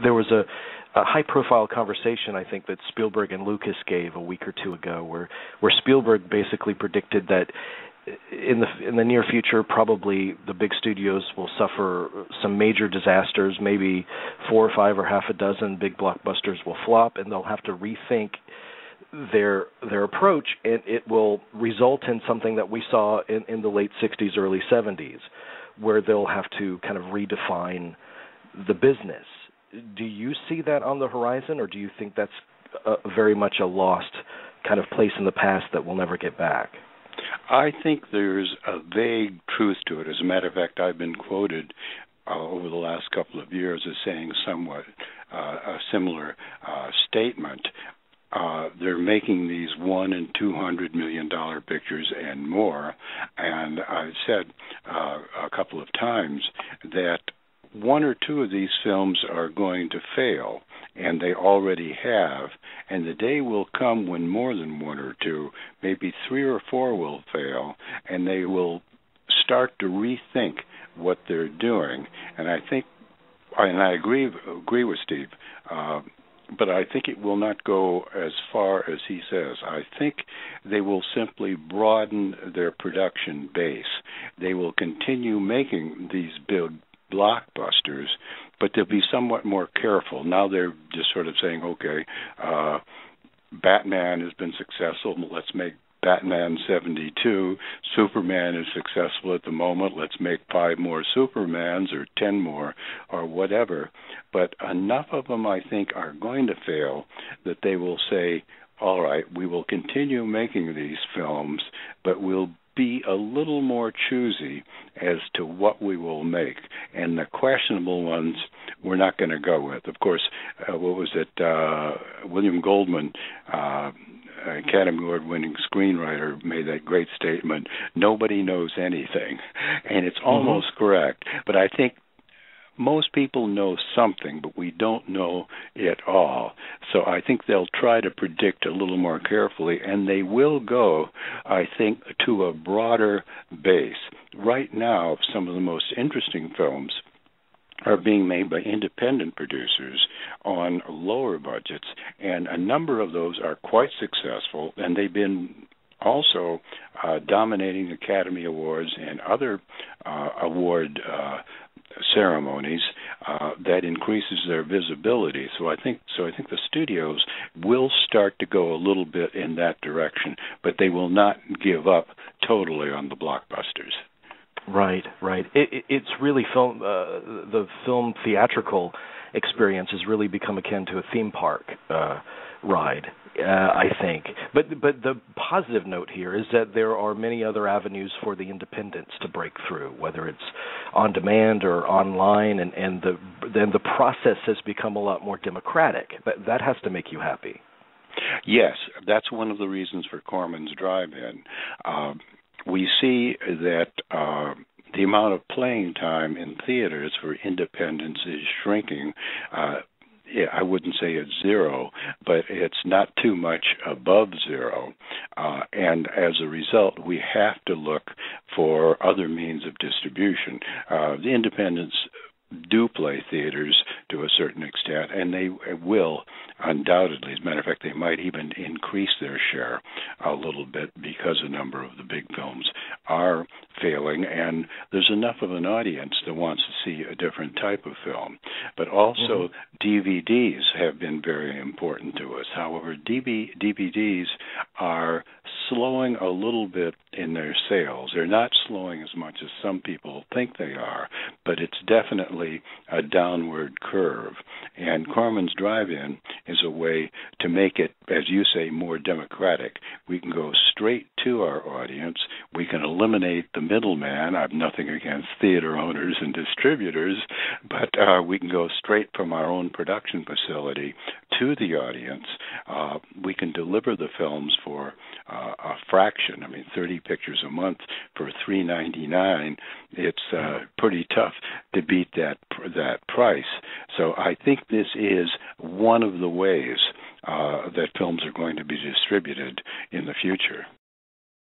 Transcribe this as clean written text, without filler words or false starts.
there was a high-profile conversation, I think, that Spielberg and Lucas gave a week or two ago, where Spielberg basically predicted that in the near future, probably the big studios will suffer some major disasters. Maybe 4 or 5 or half a dozen big blockbusters will flop, and they'll have to rethink their approach, and it will result in something that we saw in the late 60s, early 70s, where they'll have to kind of redefine the business. Do you see that on the horizon, or do you think that's very much a lost kind of place in the past that we'll never get back? I think there's a vague truth to it. As a matter of fact, I've been quoted over the last couple of years as saying somewhat a similar statement. They're making these $100 and $200 million pictures and more, and I've said a couple of times that 1 or 2 of these films are going to fail, and they already have, and the day will come when more than 1 or 2, maybe 3 or 4 will fail, and they will start to rethink what they're doing. And I think, and I agree with Steve, but I think it will not go as far as he says. I think they will simply broaden their production base. They will continue making these big blockbusters, but they'll be somewhat more careful. Now they're just sort of saying, okay, Batman has been successful, let's make Batman 72. Superman is successful at the moment, let's make 5 more Supermans or 10 more or whatever. But enough of them, I think, are going to fail that they will say, all right, we will continue making these films, but we'll be a little more choosy as to what we will make. And the questionable ones we're not going to go with. Of course, what was it? William Goldman, Academy Award-winning screenwriter, made that great statement, nobody knows anything. And it's almost correct. But I think most people know something, but we don't know it all. So I think they'll try to predict a little more carefully, and they will go, I think, to a broader base. Right now, some of the most interesting films are being made by independent producers on lower budgets, and a number of those are quite successful, and they've been also dominating Academy Awards and other award ceremonies that increases their visibility. So I think the studios will start to go a little bit in that direction, but they will not give up totally on the blockbusters. Right. It's really the film theatrical experience has really become akin to a theme park ride, I think. But the positive note here is that there are many other avenues for the independents to break through, whether it's on demand or online, and the process has become a lot more democratic. That has to make you happy. Yes, that's one of the reasons for Corman's Drive-In. We see that the amount of playing time in theaters for independents is shrinking. I wouldn't say it's zero, but it's not too much above zero. And as a result, we have to look for other means of distribution. The independents do play theaters to a certain extent, and they will undoubtedly. As a matter of fact, they might even increase their share a little bit because a number of the big films are failing, and there's enough of an audience that wants to see a different type of film. But also DVDs have been very important to us. However, DVDs are slowing a little bit in their sales. They're not slowing as much as some people think they are, but it's definitely a downward curve. And Corman's Drive-In is a way to make it, as you say, more democratic. We can go straight to our audience. We can eliminate the middleman. I have nothing against theater owners and distributors, but we can go straight from our own production facility to the audience. We can deliver the films for a fraction. I mean, 30 pictures a month for $3.99. It's pretty tough to beat that price. So I think this is one of the ways that films are going to be distributed in the future.